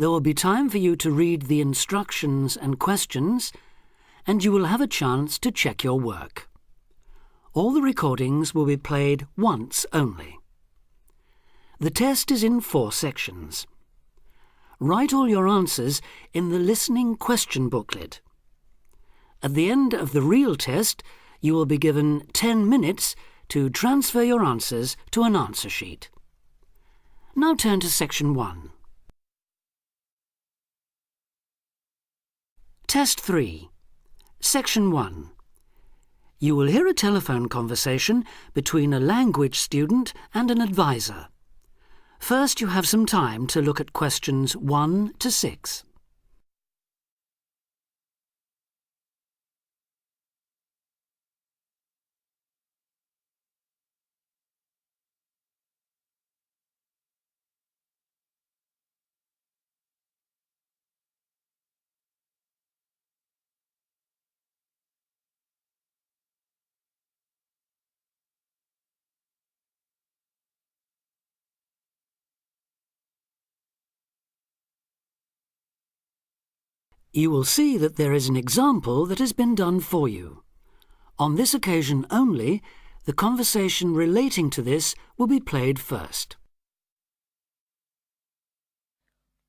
There will be time for you to read the instructions and questions, and you will have a chance to check your work. All the recordings will be played once only. The test is in 4 sections. Write all your answers in the listening question booklet. At the end of the real test, you will be given 10 minutes to transfer your answers to an answer sheet. Now turn to Section 1. Test 3. Section 1. You will hear a telephone conversation between a language student and an advisor. First, you have some time to look at questions 1 to 6. You will see that there is an example that has been done for you. On this occasion only, the conversation relating to this will be played first.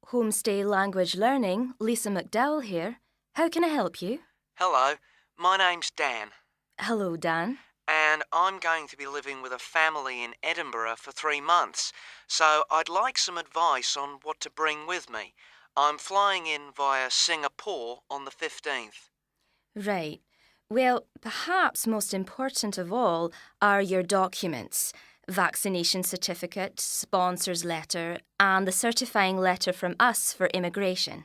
Homestay Language Learning, Lisa McDowell here. How can I help you? Hello, my name's Dan, Hello, Dan. and I'm going to be living with a family in Edinburgh for 3 months, so I'd like some advice on what to bring with me. I'm flying in via Singapore on the 15th. Right. Well, perhaps most important of all are your documents. Vaccination certificate, sponsor's letter, and the certifying letter from us for immigration.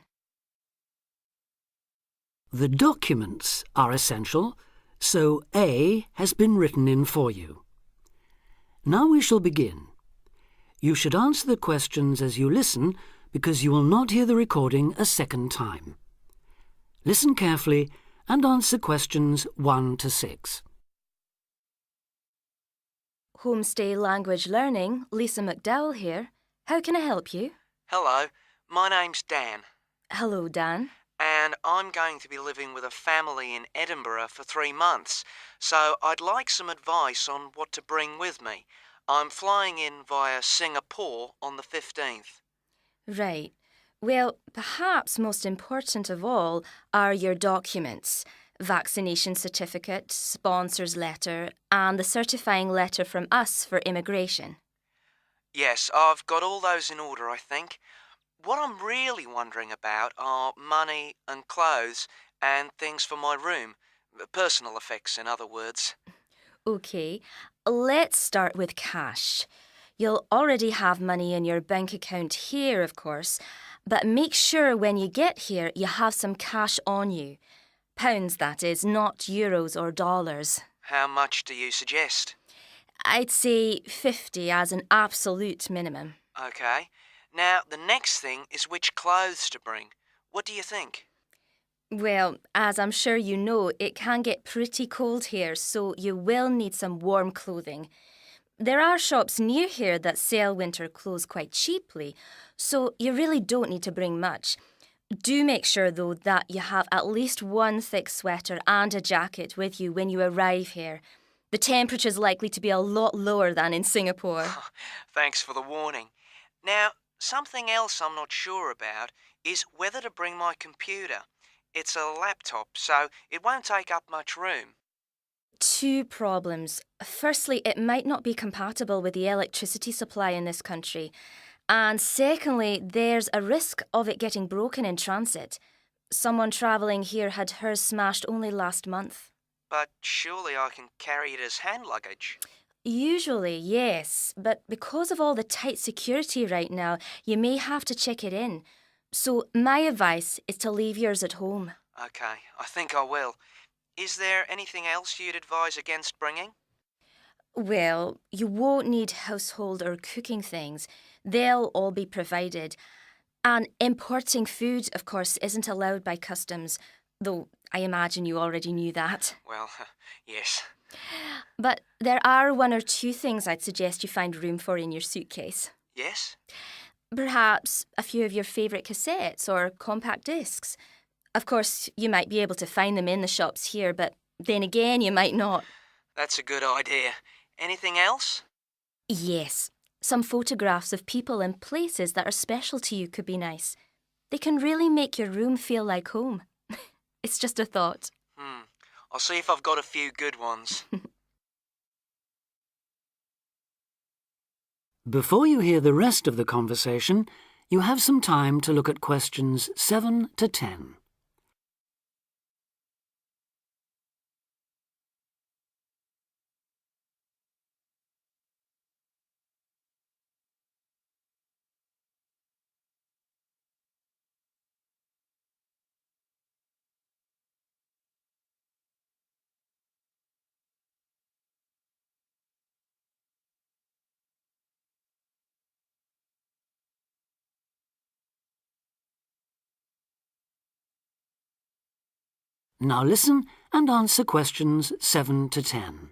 The documents are essential, so A has been written in for you. Now we shall begin. You should answer the questions as you listen, because you will not hear the recording a second time. Listen carefully and answer questions 1 to 6. Homestay Language Learning, Lisa McDowell here. How can I help you? Hello, my name's Dan, Hello, Dan. and I'm going to be living with a family in Edinburgh for 3 months, so I'd like some advice on what to bring with me. I'm flying in via Singapore on the 15th. Right. Well, perhaps most important of all are your documents. Vaccination certificate, sponsor's letter, and the certifying letter from us for immigration. Yes, I've got all those in order, I think. What I'm really wondering about are money and clothes and things for my room. Personal effects, in other words. OK, let's start with cash. You'll already have money in your bank account here, of course, but make sure when you get here you have some cash on you. Pounds, that is, not euros or dollars. How much do you suggest? I'd say 50 as an absolute minimum. OK. Now, the next thing is which clothes to bring. What do you think? Well, as I'm sure you know, it can get pretty cold here, so you will need some warm clothing. There are shops near here that sell winter clothes quite cheaply, so you really don't need to bring much. Do make sure, though, that you have at least one thick sweater and a jacket with you when you arrive here. The temperature's likely to be a lot lower than in Singapore. Thanks for the warning. Now, something else I'm not sure about is whether to bring my computer. It's a laptop, so it won't take up much room. 2 problems. Firstly, it might not be compatible with the electricity supply in this country. And secondly, there's a risk of it getting broken in transit. Someone travelling here had hers smashed only last month. But surely I can carry it as hand luggage. Usually, yes, but because of all the tight security right now, you may have to check it in. So my advice is to leave yours at home. OK, I think I will. Is there anything else you'd advise against bringing? Well, you won't need household or cooking things. They'll all be provided. And importing food, of course, isn't allowed by customs, though I imagine you already knew that. Well, yes. But there are 1 or 2 things I'd suggest you find room for in your suitcase. Yes? Perhaps a few of your favourite cassettes or compact discs. Of course, you might be able to find them in the shops here, but then again, you might not. That's a good idea. Anything else? Yes, some photographs of people and places that are special to you could be nice. They can really make your room feel like home. It's just a thought. I'll see if I've got a few good ones. Before you hear the rest of the conversation, you have some time to look at questions 7 to 10. Now listen and answer questions 7 to 10.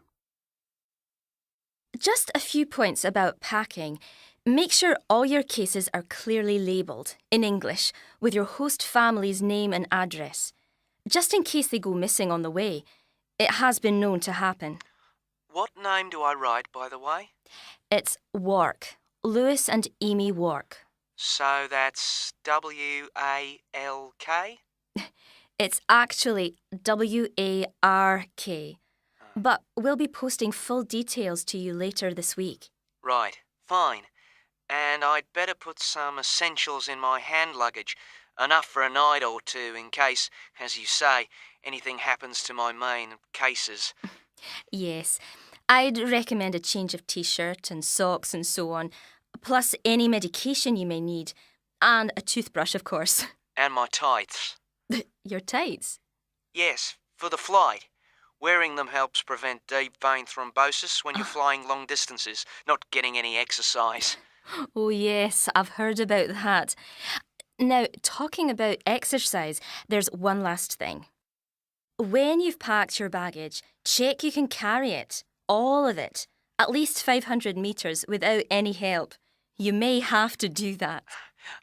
Just a few points about packing. Make sure all your cases are clearly labelled, in English, with your host family's name and address. Just in case they go missing on the way. It has been known to happen. What name do I write, by the way? It's Wark. Lewis and Amy Wark. So that's W-A-L-K? It's actually W-A-R-K. But we'll be posting full details to you later this week. Right, fine. And I'd better put some essentials in my hand luggage, enough for a night or two in case, as you say, anything happens to my main cases. Yes, I'd recommend a change of t-shirt and socks and so on, plus any medication you may need, and a toothbrush, of course. And my tights. Your tights? Yes, for the flight. Wearing them helps prevent deep vein thrombosis when you're flying long distances, not getting any exercise. Oh yes, I've heard about that. Now, talking about exercise, there's one last thing. When you've packed your baggage, check you can carry it, all of it, at least 500 metres without any help. You may have to do that.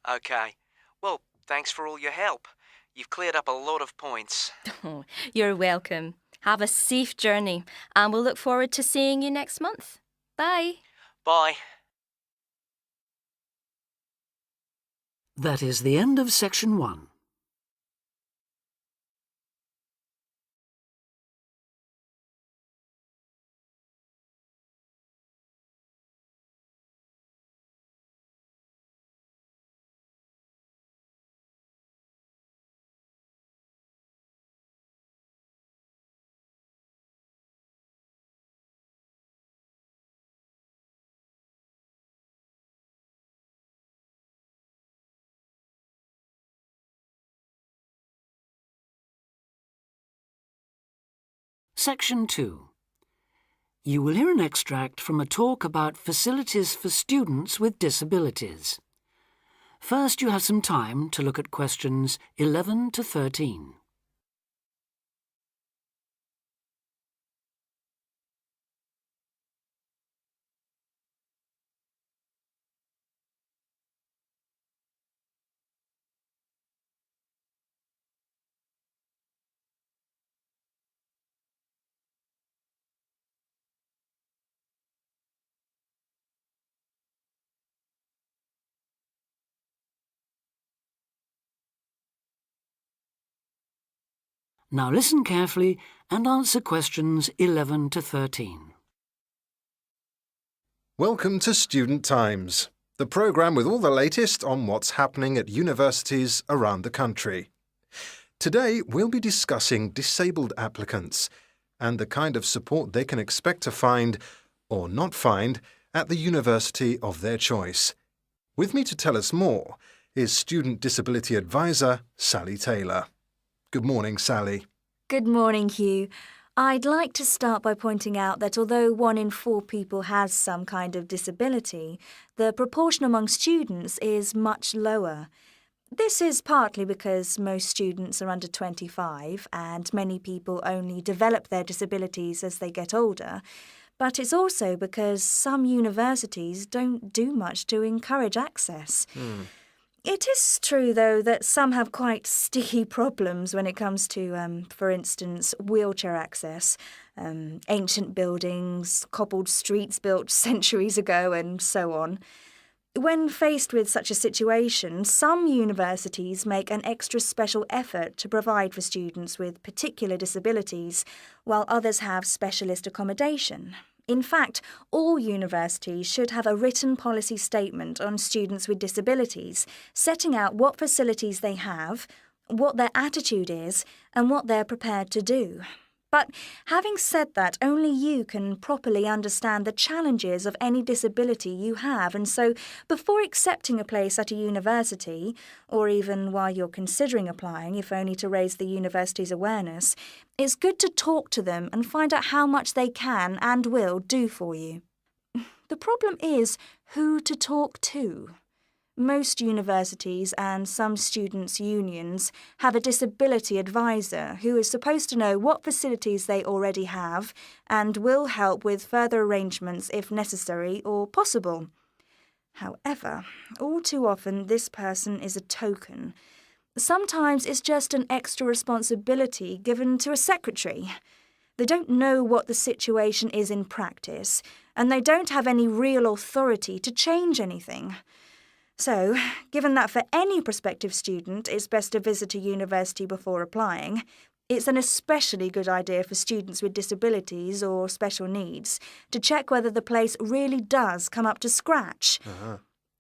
Okay. Well, thanks for all your help. You've cleared up a lot of points. Oh, you're welcome. Have a safe journey, and we'll look forward to seeing you next month. Bye. Bye. That is the end of section 1. Section 2. You will hear an extract from a talk about facilities for students with disabilities. First, you have some time to look at questions 11 to 13. Now listen carefully and answer questions 11 to 13. Welcome to Student Times, the programme with all the latest on what's happening at universities around the country. Today we'll be discussing disabled applicants and the kind of support they can expect to find, or not find, at the university of their choice. With me to tell us more is Student Disability Advisor Sally Taylor. Good morning, Sally. Good morning, Hugh. I'd like to start by pointing out that although 1 in 4 people has some kind of disability, the proportion among students is much lower. This is partly because most students are under 25 and many people only develop their disabilities as they get older, but it's also because some universities don't do much to encourage access. It is true, though, that some have quite sticky problems when it comes to, for instance, wheelchair access, ancient buildings, cobbled streets built centuries ago, and so on. When faced with such a situation, some universities make an extra special effort to provide for students with particular disabilities, while others have specialist accommodation. In fact, all universities should have a written policy statement on students with disabilities, setting out what facilities they have, what their attitude is, and what they're prepared to do. But having said that, only you can properly understand the challenges of any disability you have, and so before accepting a place at a university, or even while you're considering applying, if only to raise the university's awareness, it's good to talk to them and find out how much they can and will do for you. The problem is who to talk to. Most universities and some students' unions have a disability advisor who is supposed to know what facilities they already have and will help with further arrangements if necessary or possible. However, all too often this person is a token. Sometimes it's just an extra responsibility given to a secretary. They don't know what the situation is in practice, and they don't have any real authority to change anything. So, given that for any prospective student it's best to visit a university before applying, it's an especially good idea for students with disabilities or special needs to check whether the place really does come up to scratch.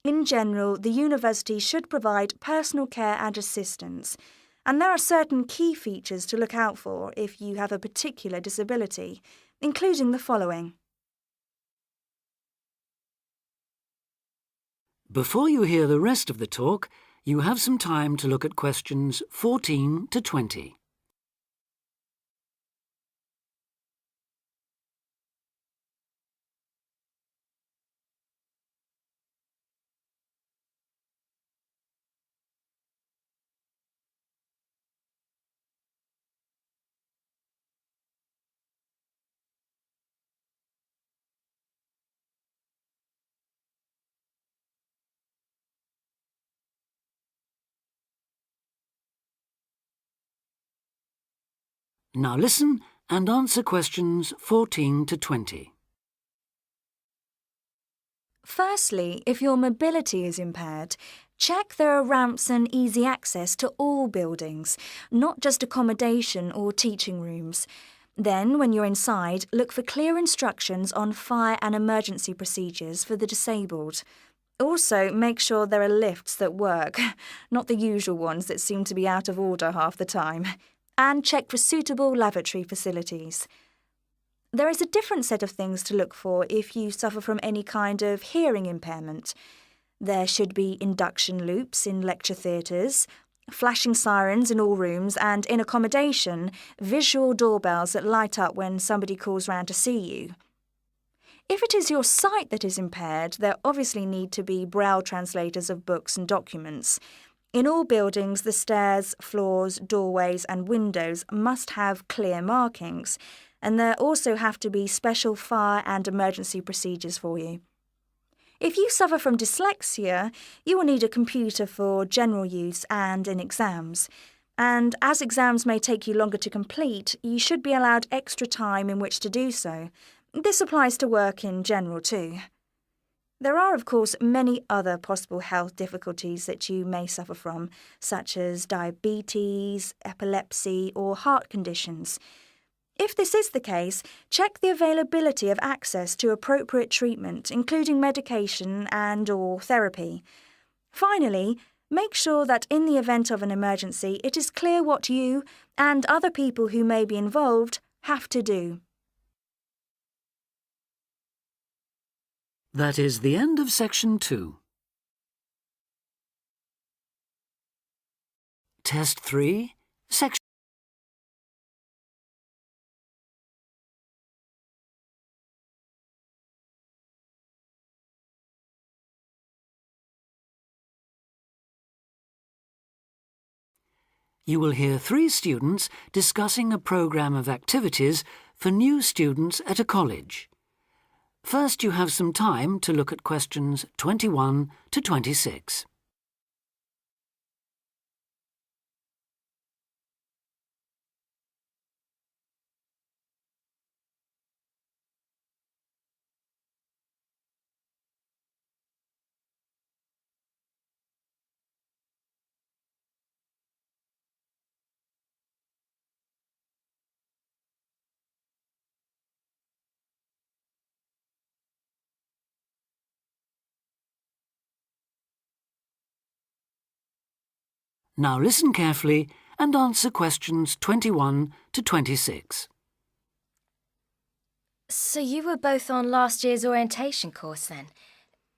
In general, the university should provide personal care and assistance, and there are certain key features to look out for if you have a particular disability, including the following. Before you hear the rest of the talk, you have some time to look at questions 14 to 20. Now listen and answer questions 14 to 20. Firstly, if your mobility is impaired, check there are ramps and easy access to all buildings, not just accommodation or teaching rooms. Then, when you're inside, look for clear instructions on fire and emergency procedures for the disabled. Also, make sure there are lifts that work, not the usual ones that seem to be out of order half the time. And check for suitable lavatory facilities. There is a different set of things to look for if you suffer from any kind of hearing impairment. There should be induction loops in lecture theatres, flashing sirens in all rooms, and in accommodation, visual doorbells that light up when somebody calls round to see you. If it is your sight that is impaired, there obviously need to be braille translators of books and documents. In all buildings, the stairs, floors, doorways and windows must have clear markings, and there also have to be special fire and emergency procedures for you. If you suffer from dyslexia, you will need a computer for general use and in exams. And as exams may take you longer to complete, you should be allowed extra time in which to do so. This applies to work in general too. There are, of course, many other possible health difficulties that you may suffer from, such as diabetes, epilepsy, or heart conditions. If this is the case, check the availability of access to appropriate treatment, including medication and/or therapy. Finally, make sure that in the event of an emergency, it is clear what you and other people who may be involved have to do. That is the end of section 2. Test 3, section. You will hear 3 students discussing a program of activities for new students at a college. First, you have some time to look at questions 21 to 26. Now listen carefully and answer questions 21 to 26. So you were both on last year's orientation course then?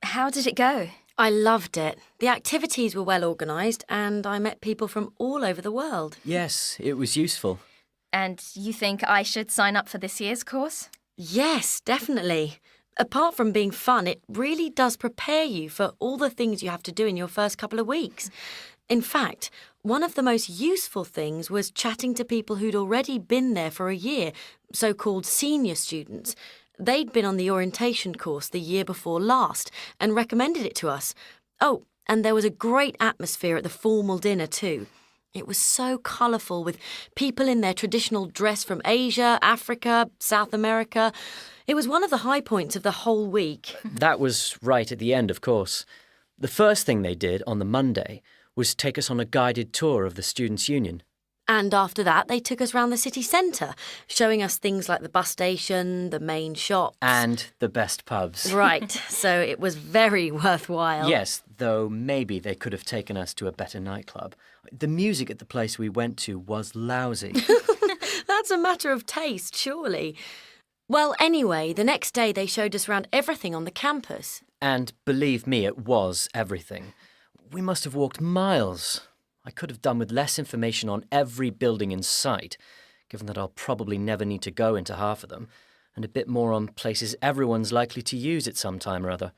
How did it go? I loved it. The activities were well organised and I met people from all over the world. Yes, it was useful. And you think I should sign up for this year's course? Yes, definitely. Apart from being fun, it really does prepare you for all the things you have to do in your first couple of weeks. In fact, one of the most useful things was chatting to people who'd already been there for a year, so-called senior students. They'd been on the orientation course the year before last and recommended it to us. Oh, and there was a great atmosphere at the formal dinner too. It was so colourful with people in their traditional dress from Asia, Africa, South America. It was one of the high points of the whole week. That was right at the end, of course. The first thing they did on the Monday was take us on a guided tour of the Students' Union. And after that, they took us round the city centre, showing us things like the bus station, the main shops. And the best pubs. Right, so it was very worthwhile. Yes, though maybe they could have taken us to a better nightclub. The music at the place we went to was lousy. That's a matter of taste, surely. Well, anyway, the next day they showed us round everything on the campus. And believe me, it was everything. We must have walked miles. I could have done with less information on every building in sight, given that I'll probably never need to go into half of them, and a bit more on places everyone's likely to use at some time or other,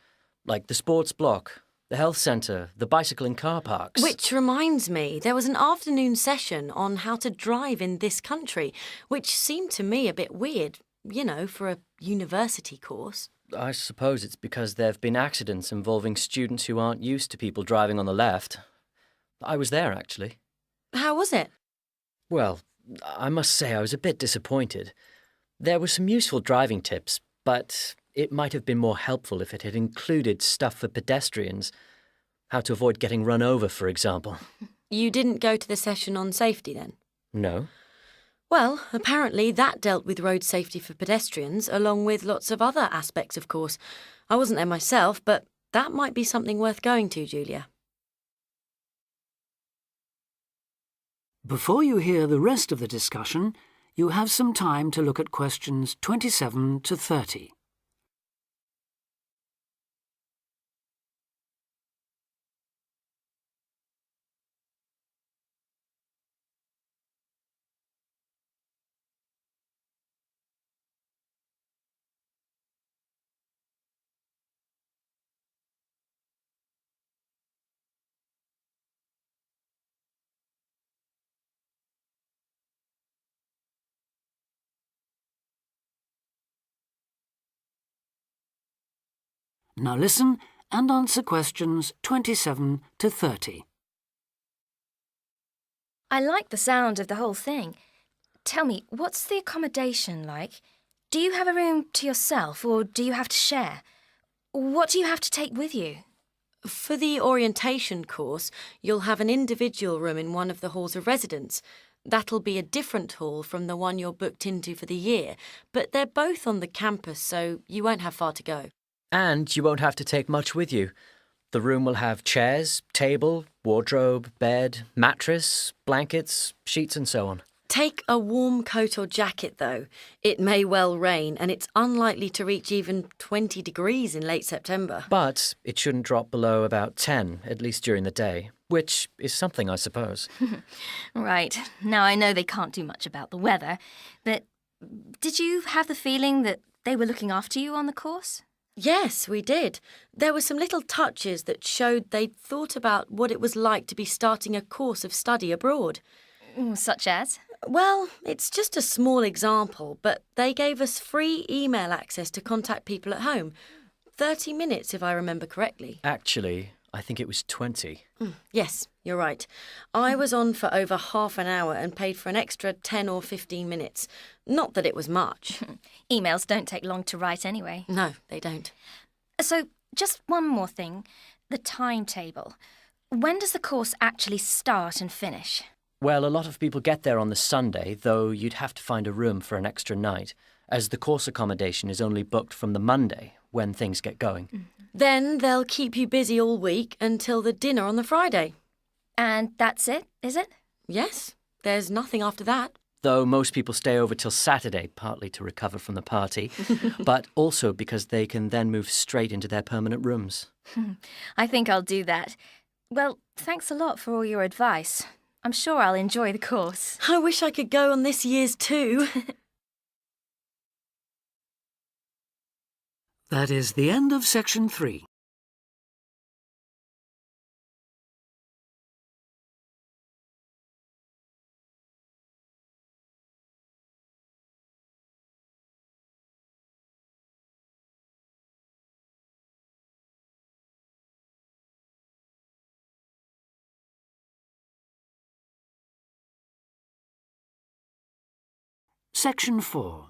like the sports block, the health centre, the bicycle and car parks. Which reminds me, there was an afternoon session on how to drive in this country, which seemed to me a bit weird, you know, for a university course. I suppose it's because there have been accidents involving students who aren't used to people driving on the left. I was there, actually. How was it? Well, I must say I was a bit disappointed. There were some useful driving tips, but it might have been more helpful if it had included stuff for pedestrians. How to avoid getting run over, for example. You didn't go to the session on safety then? No. Well, apparently that dealt with road safety for pedestrians, along with lots of other aspects, of course. I wasn't there myself, but that might be something worth going to, Julia. Before you hear the rest of the discussion, you have some time to look at questions 27 to 30. Now listen and answer questions 27 to 30. I like the sound of the whole thing. Tell me, what's the accommodation like? Do you have a room to yourself or do you have to share? What do you have to take with you? For the orientation course, you'll have an individual room in one of the halls of residence. That'll be a different hall from the one you're booked into for the year, but they're both on the campus, so you won't have far to go. And you won't have to take much with you. The room will have chairs, table, wardrobe, bed, mattress, blankets, sheets and so on. Take a warm coat or jacket, though. It may well rain, and it's unlikely to reach even 20 degrees in late September. But it shouldn't drop below about 10, at least during the day, which is something, I suppose. Right. Now I know they can't do much about the weather, but did you have the feeling that they were looking after you on the course? Yes, we did. There were some little touches that showed they'd thought about what it was like to be starting a course of study abroad. Such as? Well, it's just a small example, but they gave us free email access to contact people at home. 30 minutes, if I remember correctly. Actually, I think it was 20. Yes, you're right. I was on for over half an hour and paid for an extra 10 or 15 minutes. Not that it was much. Emails don't take long to write anyway. No, they don't. So, just one more thing. The timetable. When does the course actually start and finish? Well, a lot of people get there on the Sunday, though you'd have to find a room for an extra night, as the course accommodation is only booked from the Monday, when things get going. Then they'll keep you busy all week until the dinner on the Friday. And that's it, is it? Yes, there's nothing after that. Though most people stay over till Saturday, partly to recover from the party, but also because they can then move straight into their permanent rooms. I think I'll do that. Well, thanks a lot for all your advice. I'm sure I'll enjoy the course. I wish I could go on this year's too. That is the end of section 3. Section 4.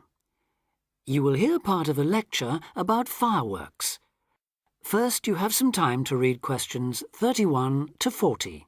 You will hear part of a lecture about fireworks. First, you have some time to read questions 31 to 40.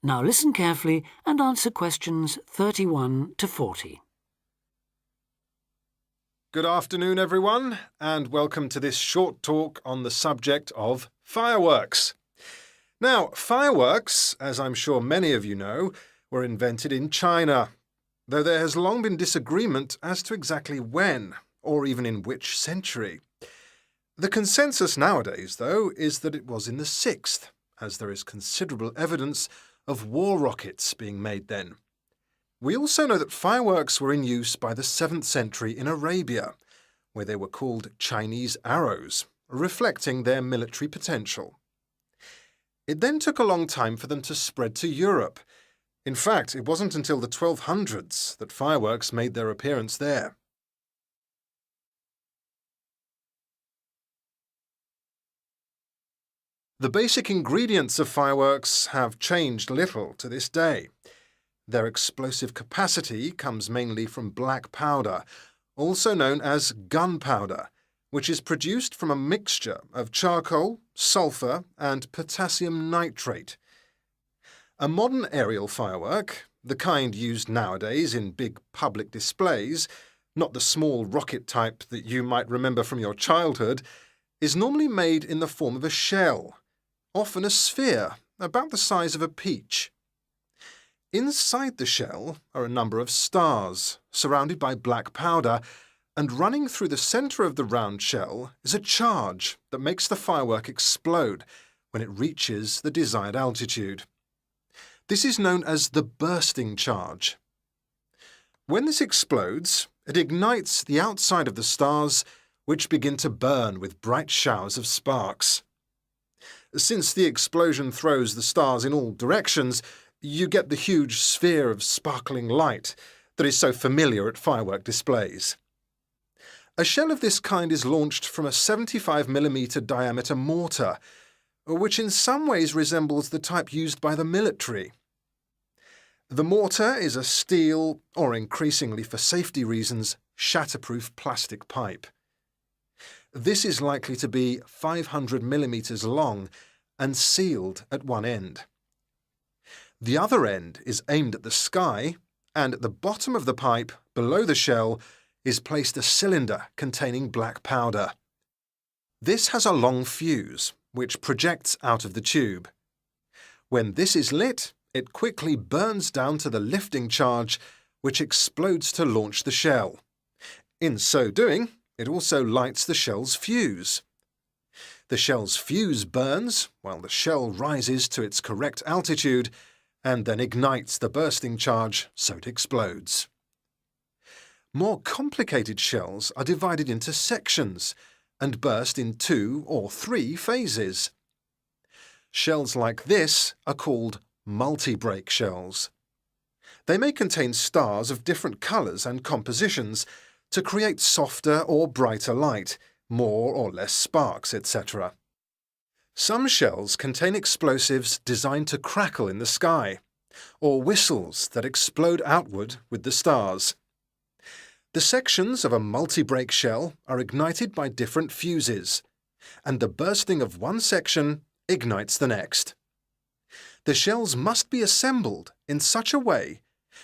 Now listen carefully and answer questions 31 to 40. Good afternoon, everyone, and welcome to this short talk on the subject of fireworks. Now, fireworks, as I'm sure many of you know, were invented in China, though there has long been disagreement as to exactly when, or even in which century. The consensus nowadays, though, is that it was in the 6th, as there is considerable evidence of war rockets being made then. We also know that fireworks were in use by the 7th century in Arabia, where they were called Chinese arrows, reflecting their military potential. It then took a long time for them to spread to Europe. In fact, it wasn't until the 1200s that fireworks made their appearance there. The basic ingredients of fireworks have changed little to this day. Their explosive capacity comes mainly from black powder, also known as gunpowder, which is produced from a mixture of charcoal, sulfur, and potassium nitrate. A modern aerial firework, the kind used nowadays in big public displays, not the small rocket type that you might remember from your childhood, is normally made in the form of a shell, often a sphere about the size of a peach. Inside the shell are a number of stars, surrounded by black powder, and running through the centre of the round shell is a charge that makes the firework explode when it reaches the desired altitude. This is known as the bursting charge. When this explodes, it ignites the outside of the stars, which begin to burn with bright showers of sparks. Since the explosion throws the stars in all directions, you get the huge sphere of sparkling light that is so familiar at firework displays. A shell of this kind is launched from a 75mm diameter mortar, which in some ways resembles the type used by the military. The mortar is a steel, or increasingly for safety reasons, shatterproof plastic pipe. This is likely to be 500mm long and sealed at one end. The other end is aimed at the sky and at the bottom of the pipe, below the shell, is placed a cylinder containing black powder. This has a long fuse, which projects out of the tube. When this is lit, it quickly burns down to the lifting charge, which explodes to launch the shell. In so doing, it also lights the shell's fuse. The shell's fuse burns while the shell rises to its correct altitude and then ignites the bursting charge so it explodes. More complicated shells are divided into sections and burst in 2 or 3 phases. Shells like this are called multi-break shells. They may contain stars of different colours and compositions to create softer or brighter light, more or less sparks, etc. Some shells contain explosives designed to crackle in the sky, or whistles that explode outward with the stars. The sections of a multi-break shell are ignited by different fuses, and the bursting of one section ignites the next. The shells must be assembled in such a way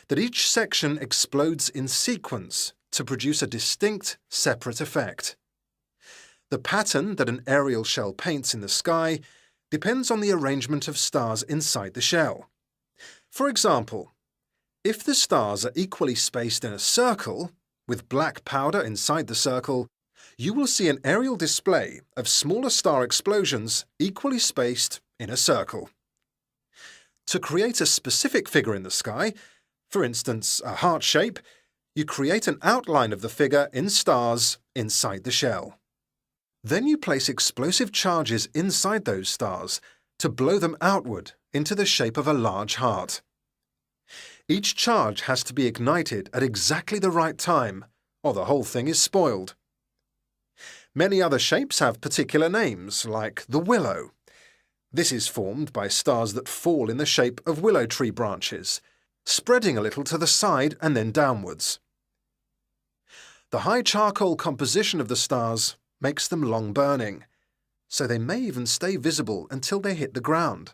that each section explodes in sequence to produce a distinct, separate effect. The pattern that an aerial shell paints in the sky depends on the arrangement of stars inside the shell. For example, if the stars are equally spaced in a circle, with black powder inside the circle, you will see an aerial display of smaller star explosions equally spaced in a circle. To create a specific figure in the sky, for instance a heart shape, you create an outline of the figure in stars inside the shell. Then you place explosive charges inside those stars to blow them outward into the shape of a large heart. Each charge has to be ignited at exactly the right time, or the whole thing is spoiled. Many other shapes have particular names, like the willow. This is formed by stars that fall in the shape of willow tree branches, spreading a little to the side and then downwards. The high charcoal composition of the stars makes them long burning, so they may even stay visible until they hit the ground.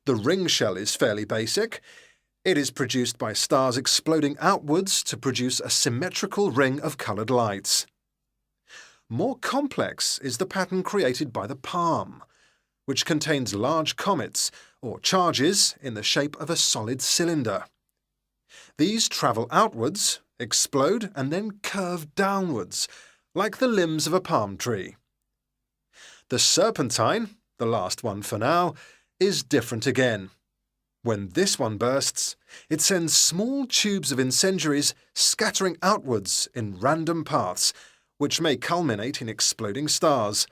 The ring shell is fairly basic. It is produced by stars exploding outwards to produce a symmetrical ring of coloured lights. More complex is the pattern created by the palm, which contains large comets or charges in the shape of a solid cylinder. These travel outwards, explode and then curve downwards, like the limbs of a palm tree. The serpentine, the last one for now, is different again. When this one bursts, it sends small tubes of incendiaries scattering outwards in random paths, which may culminate in exploding stars.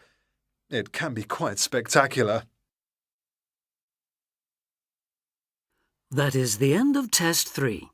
It can be quite spectacular. That is the end of Test 3.